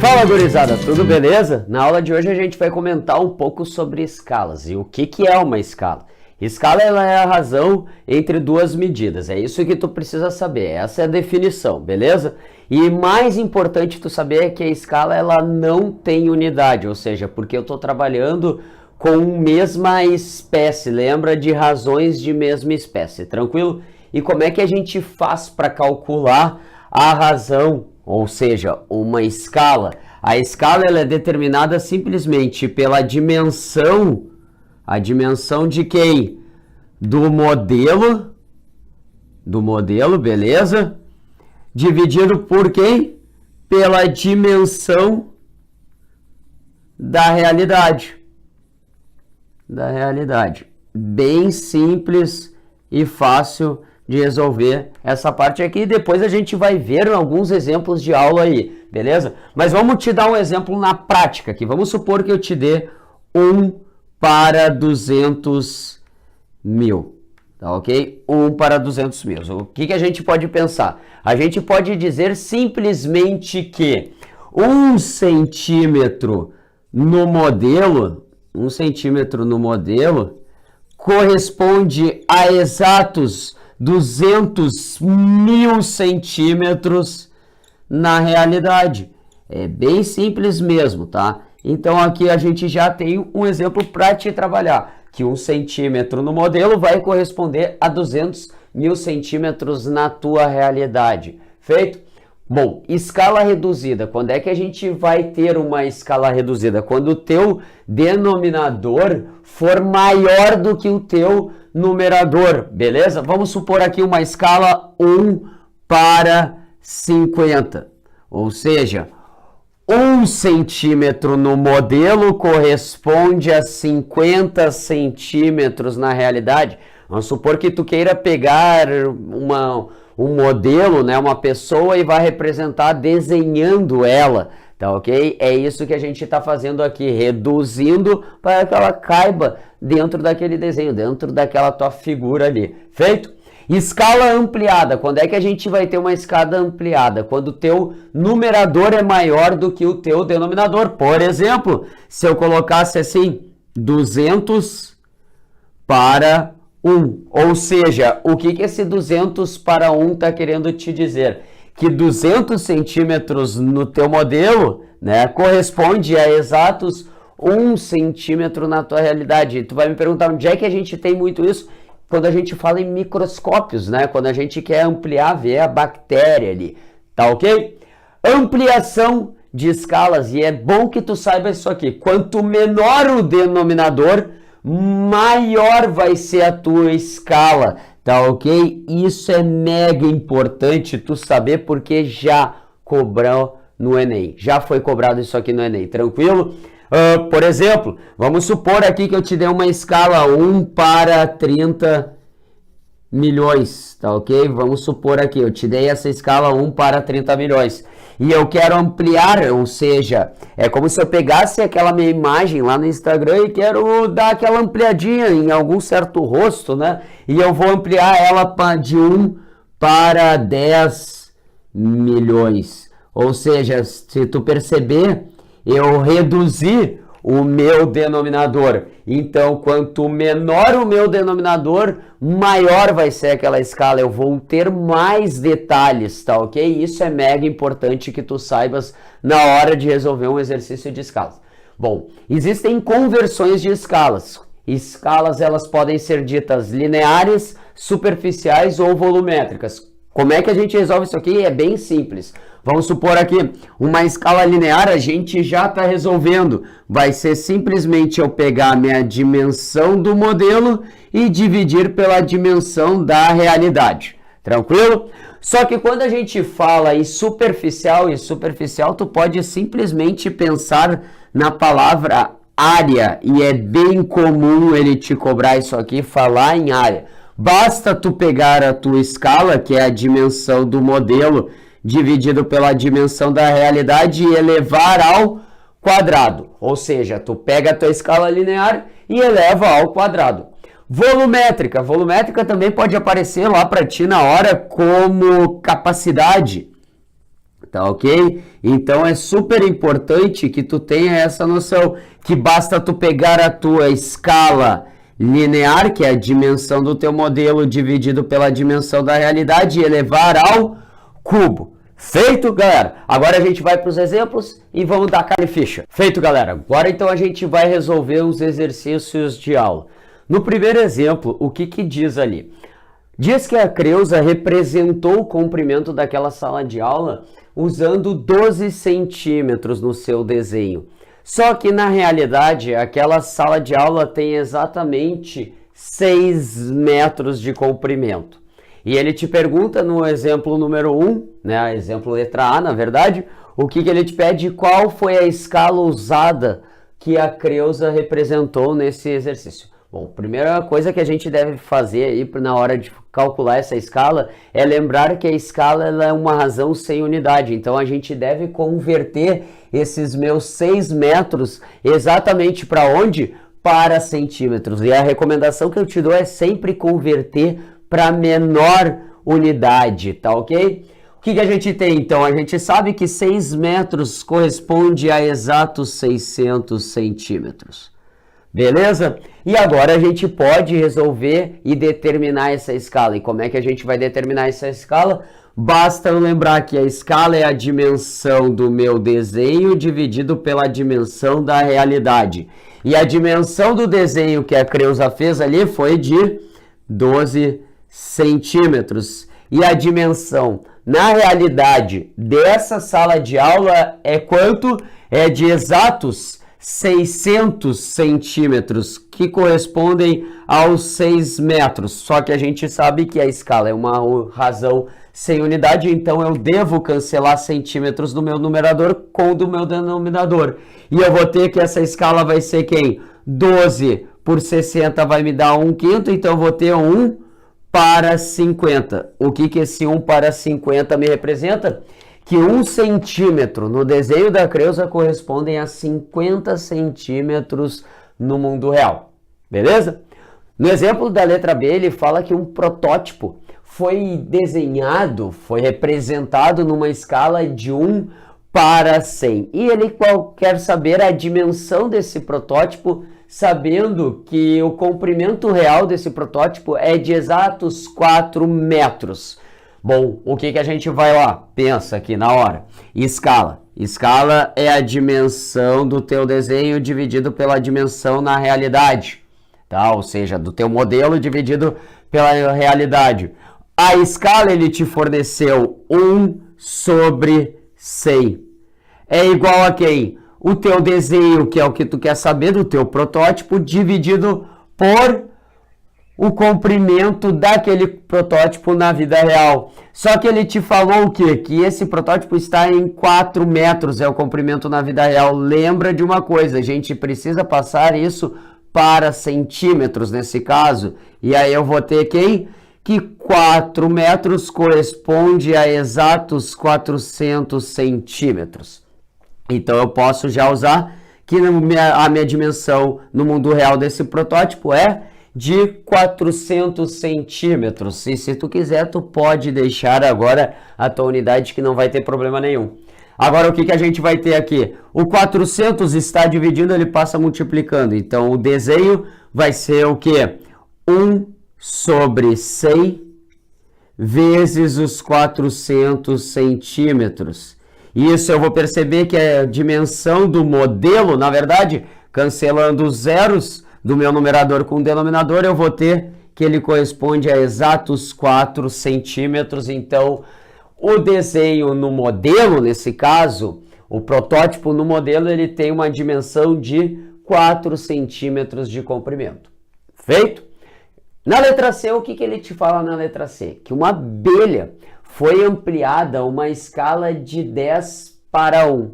Fala, gurizada, tudo beleza? Na aula de hoje a gente vai comentar um pouco sobre escalas e o que é uma escala. Escala ela é a razão entre duas medidas, é isso que tu precisa saber, essa é a definição, beleza? E mais importante tu saber é que a escala ela não tem unidade, ou seja, porque eu estou trabalhando com mesma espécie, lembra de razões de mesma espécie, tranquilo? E como é que a gente faz para calcular a razão, ou seja, uma escala? A escala ela é determinada simplesmente pela dimensão, a dimensão de quem? Do modelo, beleza? Dividido por quem? Pela dimensão da realidade. Bem simples e fácil de resolver essa parte aqui. Depois a gente vai ver alguns exemplos de aula aí, beleza? Mas vamos te dar um exemplo na prática aqui. Vamos supor que eu te dê 1 para 200 mil, tá ok? 1 para 200 mil. O que a gente pode pensar? A gente pode dizer simplesmente que 1 centímetro no modelo, corresponde a exatos 200 mil centímetros na realidade. É bem simples mesmo, tá? Então aqui a gente já tem um exemplo para te trabalhar, que 1 centímetro no modelo vai corresponder a 200 mil centímetros na tua realidade. Feito? Bom, escala reduzida. Quando é que a gente vai ter uma escala reduzida? Quando o teu denominador for maior do que o teu numerador, beleza? Vamos supor aqui uma escala 1 para 50. Ou seja, 1 centímetro no modelo corresponde a 50 centímetros na realidade. Vamos supor que tu queira pegar um modelo, né, uma pessoa e vai representar desenhando ela, tá ok? É isso que a gente está fazendo aqui, reduzindo para que ela caiba dentro daquele desenho, dentro daquela tua figura ali. Feito? Escala ampliada. Quando é que a gente vai ter uma escala ampliada? Quando o teu numerador é maior do que o teu denominador. Por exemplo, se eu colocasse assim, 200 para 1. Ou seja, o que esse 200 para 1 está querendo te dizer? Que 200 centímetros no teu modelo, né, corresponde a exatos 1 centímetro na tua realidade. Tu vai me perguntar onde é que a gente tem muito isso? Quando a gente fala em microscópios, né? Quando a gente quer ampliar, ver a bactéria ali, tá ok? Ampliação de escalas, e é bom que tu saiba isso aqui. Quanto menor o denominador, maior vai ser a tua escala, tá ok? Isso é mega importante tu saber, porque já cobrou no Enem, já foi cobrado isso aqui no Enem, tranquilo? Por exemplo, vamos supor aqui que eu te dei uma escala 1 para 30 milhões, tá ok? Vamos supor aqui, eu te dei essa escala 1 para 30 milhões. E eu quero ampliar, ou seja, é como se eu pegasse aquela minha imagem lá no Instagram e quero dar aquela ampliadinha em algum certo rosto, né? E eu vou ampliar ela de 1 para 10 milhões. Ou seja, se tu perceber, eu reduzi o meu denominador. Então, quanto menor o meu denominador, maior vai ser aquela escala. Eu vou ter mais detalhes, tá ok? Isso é mega importante que tu saibas na hora de resolver um exercício de escalas. Bom, existem conversões de escalas. Escalas, elas podem ser ditas lineares, superficiais ou volumétricas. Como é que a gente resolve isso aqui? É bem simples. Vamos supor aqui, uma escala linear a gente já está resolvendo. Vai ser simplesmente eu pegar a minha dimensão do modelo e dividir pela dimensão da realidade. Tranquilo? Só que quando a gente fala em superficial, tu pode simplesmente pensar na palavra área. E é bem comum ele te cobrar isso aqui, falar em área. Basta tu pegar a tua escala, que é a dimensão do modelo, dividido pela dimensão da realidade e elevar ao quadrado. Ou seja, tu pega a tua escala linear e eleva ao quadrado. Volumétrica. Volumétrica também pode aparecer lá para ti na hora como capacidade. Tá ok? Então é super importante que tu tenha essa noção, que basta tu pegar a tua escala linear, que é a dimensão do teu modelo dividido pela dimensão da realidade, e elevar ao cubo. Feito, galera? Agora a gente vai para os exemplos e vamos dar carne e ficha. Feito, galera. Agora então a gente vai resolver os exercícios de aula. No primeiro exemplo, o que diz ali? Diz que a Creuza representou o comprimento daquela sala de aula usando 12 centímetros no seu desenho. Só que na realidade aquela sala de aula tem exatamente 6 metros de comprimento. E ele te pergunta no exemplo número 1, né, exemplo letra A, na verdade, o que ele te pede, qual foi a escala usada que a Creuza representou nesse exercício. Bom, a primeira coisa que a gente deve fazer aí na hora de calcular essa escala é lembrar que a escala ela é uma razão sem unidade. Então a gente deve converter esses meus 6 metros exatamente para onde? Para centímetros. E a recomendação que eu te dou é sempre converter para menor unidade, tá ok? O que a gente tem então? A gente sabe que 6 metros corresponde a exatos 600 centímetros. Beleza? E agora a gente pode resolver e determinar essa escala. E como é que a gente vai determinar essa escala? Basta eu lembrar que a escala é a dimensão do meu desenho dividido pela dimensão da realidade. E a dimensão do desenho que a Creuza fez ali foi de 12 centímetros. E a dimensão na realidade dessa sala de aula é quanto? É de exatos 600 centímetros, que correspondem aos 6 metros. Só que a gente sabe que a escala é uma razão sem unidade, então eu devo cancelar centímetros do meu numerador com o do meu denominador. E eu vou ter que essa escala vai ser quem? 12 por 60 vai me dar 1/5, então eu vou ter 1 para 50. O que esse 1 para 50 me representa? Que 1 centímetro no desenho da Creuza correspondem a 50 centímetros no mundo real. Beleza? No exemplo da letra B, ele fala que um protótipo foi desenhado, foi representado numa escala de 1 para 100. E ele quer saber a dimensão desse protótipo, sabendo que o comprimento real desse protótipo é de exatos 4 metros. Bom, o que a gente vai lá? Pensa aqui na hora. Escala. Escala é a dimensão do teu desenho dividido pela dimensão na realidade, tá? Ou seja, do teu modelo dividido pela realidade. A escala ele te forneceu 1 sobre 100. É igual a quem? O teu desenho, que é o que tu quer saber do teu protótipo, dividido por o comprimento daquele protótipo na vida real. Só que ele te falou o quê? Que esse protótipo está em 4 metros, é o comprimento na vida real. Lembra de uma coisa, a gente precisa passar isso para centímetros nesse caso. E aí eu vou ter quem? Que 4 metros corresponde a exatos 400 centímetros. Então eu posso já usar que a minha dimensão no mundo real desse protótipo é de 400 centímetros. E se tu quiser, tu pode deixar agora a tua unidade que não vai ter problema nenhum. Agora o que a gente vai ter aqui? O 400 está dividindo, ele passa multiplicando. Então o desenho vai ser o quê? 1 sobre 100 vezes os 400 centímetros. Isso eu vou perceber que a dimensão do modelo, na verdade, cancelando os zeros do meu numerador com o denominador, eu vou ter que ele corresponde a exatos 4 centímetros. Então, o desenho no modelo, nesse caso, o protótipo no modelo, ele tem uma dimensão de 4 centímetros de comprimento. Feito? Na letra C, o que ele te fala na letra C? Que uma abelha foi ampliada a uma escala de 10 para 1.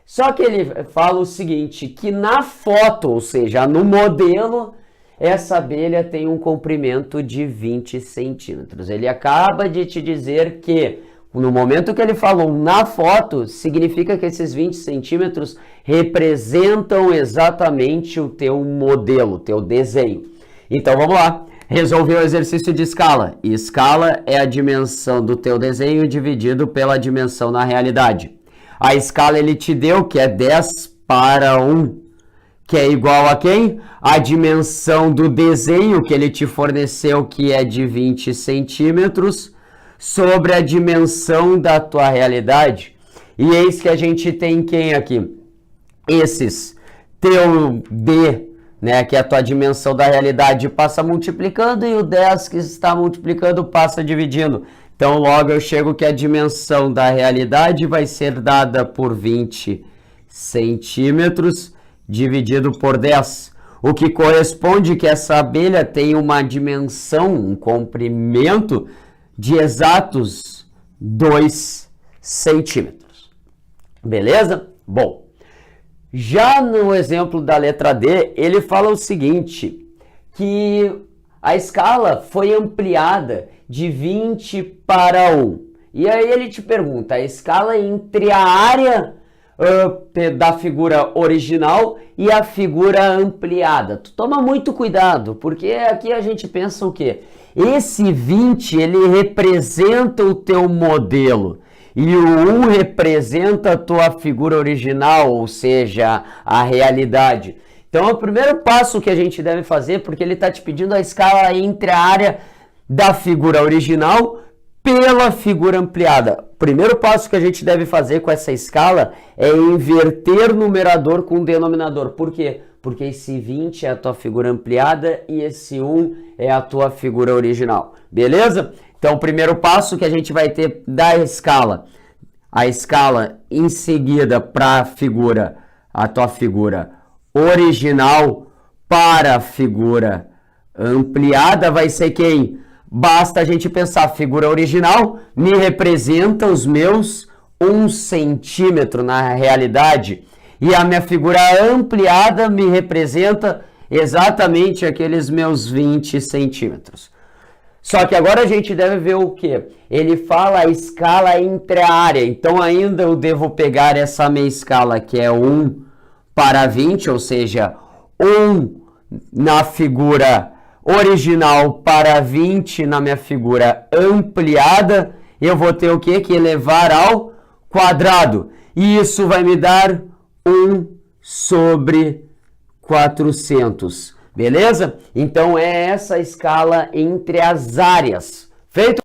Só que ele fala o seguinte, que na foto, ou seja, no modelo, essa abelha tem um comprimento de 20 centímetros. Ele acaba de te dizer que, no momento que ele falou na foto, significa que esses 20 centímetros representam exatamente o teu modelo, o teu desenho. Então, vamos lá. Resolveu o exercício de escala. E escala é a dimensão do teu desenho dividido pela dimensão na realidade. A escala ele te deu que é 10:1, que é igual a quem? A dimensão do desenho que ele te forneceu, que é de 20 centímetros, sobre a dimensão da tua realidade. E eis que a gente tem quem aqui? Esses teu D, né, que é a tua dimensão da realidade, passa multiplicando, e o 10 que está multiplicando passa dividindo. Então, logo eu chego que a dimensão da realidade vai ser dada por 20 centímetros dividido por 10. O que corresponde que essa abelha tem uma dimensão, um comprimento de exatos 2 centímetros. Beleza? Bom, já no exemplo da letra D, ele fala o seguinte, que a escala foi ampliada de 20:1. E aí ele te pergunta, a escala entre a área da figura original e a figura ampliada. Tu toma muito cuidado, porque aqui a gente pensa o quê? Esse 20, ele representa o teu modelo. E o 1 representa a tua figura original, ou seja, a realidade. Então, é o primeiro passo que a gente deve fazer, porque ele está te pedindo a escala entre a área da figura original pela figura ampliada. O primeiro passo que a gente deve fazer com essa escala é inverter numerador com denominador. Por quê? Porque esse 20 é a tua figura ampliada e esse 1 é a tua figura original. Beleza? Então, o primeiro passo que a gente vai ter da escala, a escala em seguida para a tua figura original para a figura ampliada vai ser quem? Basta a gente pensar, a figura original me representa os meus 1 centímetro na realidade, e a minha figura ampliada me representa exatamente aqueles meus 20 centímetros. Só que agora a gente deve ver o quê? Ele fala a escala entre a área. Então ainda eu devo pegar essa minha escala que é 1:20, ou seja, 1 na figura original para 20 na minha figura ampliada. Eu vou ter o quê? Que elevar ao quadrado. E isso vai me dar 1/400. Beleza? Então é essa escala entre as áreas. Feito?